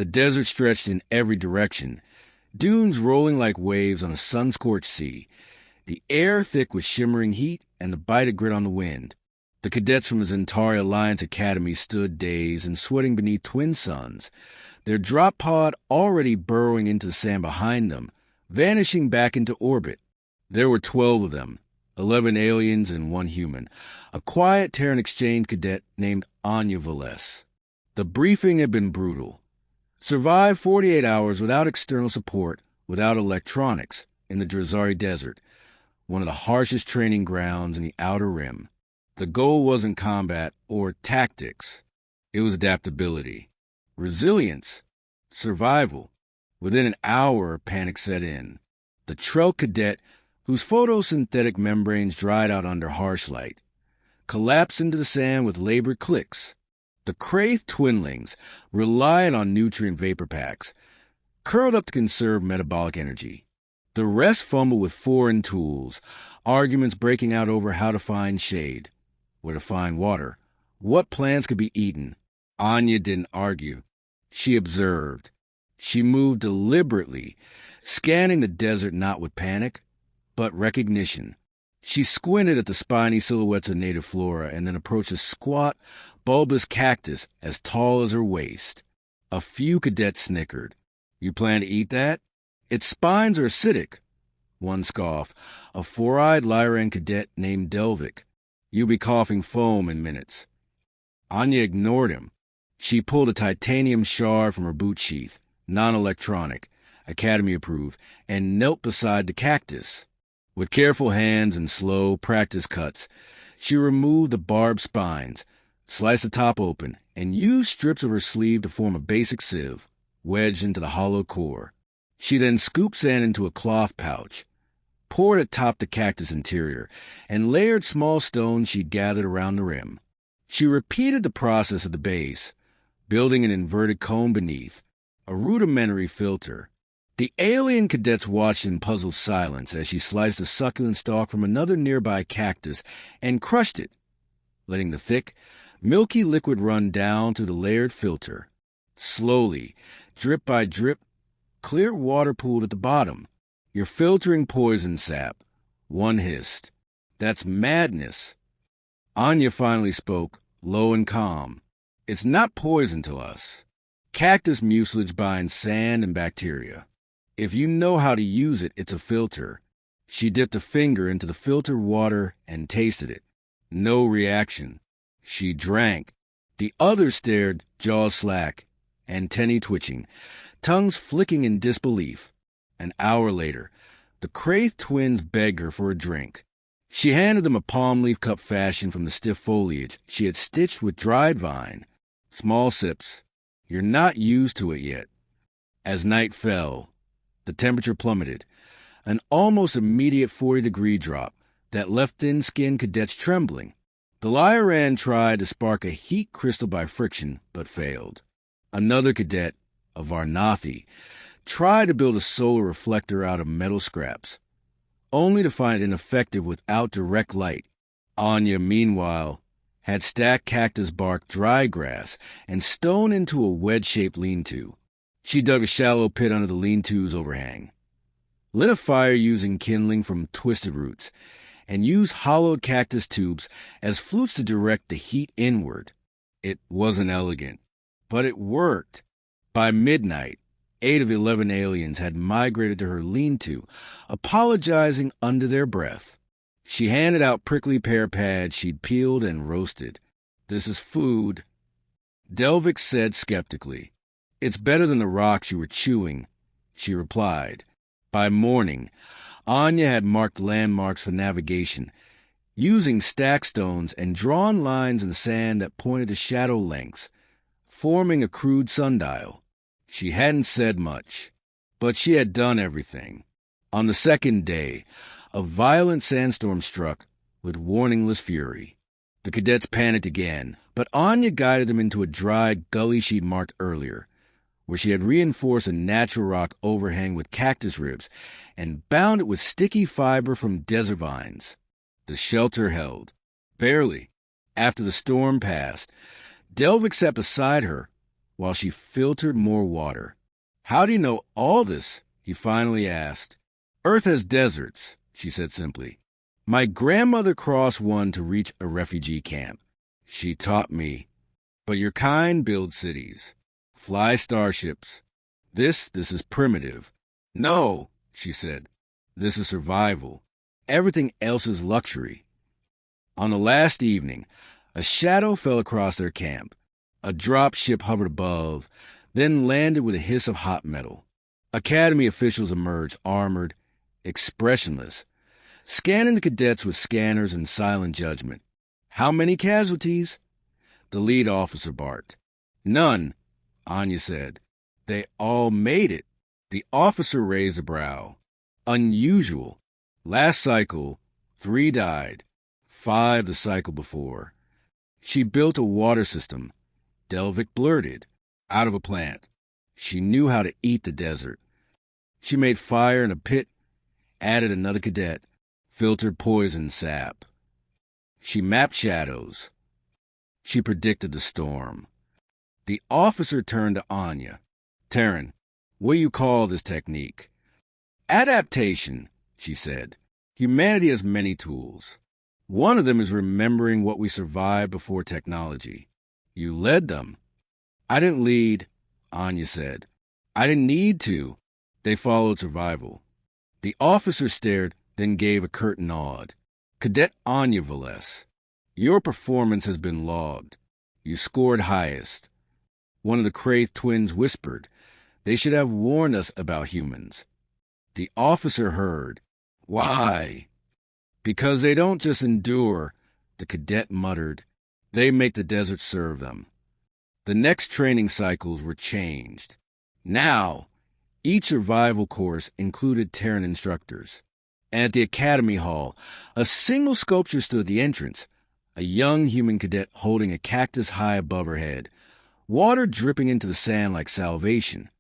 The desert stretched in every direction, dunes rolling like waves on a sun-scorched sea, the air thick with shimmering heat and the bite of grit on the wind. The cadets from the Centauri Alliance Academy stood dazed and sweating beneath twin suns, their drop pod already burrowing into the sand behind them, vanishing back into orbit. There were 12 of them, 11 aliens and 1 human, a quiet Terran exchange cadet named Anya Velez. The briefing had been brutal. Survived 48 hours without external support, without electronics, in the Drazari Desert, one of the harshest training grounds in the Outer Rim. The goal wasn't combat or tactics. It was adaptability, resilience, survival. Within an hour, panic set in. The Trell cadet, whose photosynthetic membranes dried out under harsh light, collapsed into the sand with labored clicks. The Kraith twinlings, reliant on nutrient vapor packs, curled up to conserve metabolic energy. The rest fumbled with foreign tools, arguments breaking out over how to find shade, where to find water, what plants could be eaten. Anya didn't argue. She observed. She moved deliberately, scanning the desert not with panic, but recognition. She squinted at the spiny silhouettes of native flora and then approached a squat, bulbous cactus as tall as her waist. A few cadets snickered. "You plan to eat that? Its spines are acidic." One scoffed, a 4-eyed Lyran cadet named Delvik. "You'll be coughing foam in minutes." Anya ignored him. She pulled a titanium shard from her boot sheath, non-electronic, Academy approved, and knelt beside the cactus. With careful hands and slow, practiced cuts, she removed the barbed spines, sliced the top open, and used strips of her sleeve to form a basic sieve, wedged into the hollow core. She then scooped sand into a cloth pouch, poured atop the cactus interior, and layered small stones she'd gathered around the rim. She repeated the process at the base, building an inverted cone beneath, a rudimentary filter. The alien cadets watched in puzzled silence as she sliced a succulent stalk from another nearby cactus and crushed it, letting the thick, milky liquid run down through the layered filter. Slowly, drip by drip, clear water pooled at the bottom. "You're filtering poison sap," one hissed. "That's madness." Anya finally spoke, low and calm. "It's not poison to us. Cactus mucilage binds sand and bacteria. If you know how to use it, it's a filter." She dipped a finger into the filtered water and tasted it. No reaction. She drank. The others stared, jaws slack, antennae twitching, tongues flicking in disbelief. An hour later, the Kraith twins begged her for a drink. She handed them a palm leaf cup fashioned from the stiff foliage she had stitched with dried vine. Small sips. You're not used to it yet. As night fell, the temperature plummeted, an almost immediate 40-degree drop that left thin-skinned cadets trembling. The Lyran tried to spark a heat crystal by friction, but failed. Another cadet, a Varnathi, tried to build a solar reflector out of metal scraps, only to find it ineffective without direct light. Anya, meanwhile, had stacked cactus bark, dry grass, and stone into a wedge-shaped lean-to. She dug a shallow pit under the lean-to's overhang, lit a fire using kindling from twisted roots, and used hollowed cactus tubes as flutes to direct the heat inward. It wasn't elegant, but it worked. By midnight, 8 of 11 aliens had migrated to her lean-to, apologizing under their breath. She handed out prickly pear pads she'd peeled and roasted. "This is food," Delvik said skeptically. "It's better than the rocks you were chewing," she replied. By morning, Anya had marked landmarks for navigation, using stack stones and drawn lines in the sand that pointed to shadow lengths, forming a crude sundial. She hadn't said much, but she had done everything. On the second day, a violent sandstorm struck with warningless fury. The cadets panicked again, but Anya guided them into a dry gully she'd marked earlier, where she had reinforced a natural rock overhang with cactus ribs and bound it with sticky fiber from desert vines. The shelter held. Barely. After the storm passed, Delvik sat beside her, while she filtered more water. "How do you know all this?" he finally asked. "Earth has deserts," she said simply. "My grandmother crossed one to reach a refugee camp. She taught me. But your kind build cities, fly starships. This is primitive." "No," she said. "This is survival. Everything else is luxury." On the last evening, a shadow fell across their camp. A drop ship hovered above, then landed with a hiss of hot metal. Academy officials emerged, armored, expressionless, scanning the cadets with scanners and silent judgment. "How many casualties?" The lead officer barked. "None," Anya said. "They all made it." The officer raised a brow. "Unusual. Last cycle, 3 died. 5 the cycle before." She built a water system, Delvic blurted, out of a plant. She knew how to eat the desert. She made fire in a pit, added another cadet, filtered poison sap. She mapped shadows. She predicted the storm. The officer turned to Anya. "Terran, what do you call this technique?" "Adaptation," she said. "Humanity has many tools. One of them is remembering what we survived before technology. You led them." "I didn't lead," Anya said. "I didn't need to. They followed survival." The officer stared, then gave a curt nod. "Cadet Anya Velez, your performance has been logged. You scored highest." One of the Kraith twins whispered, "They should have warned us about humans." The officer heard. "Why?" "Because they don't just endure," the cadet muttered. "They make the desert serve them." The next training cycles were changed. Now, each survival course included Terran instructors. And at the Academy Hall, a single sculpture stood at the entrance, a young human cadet holding a cactus high above her head, water dripping into the sand like salvation.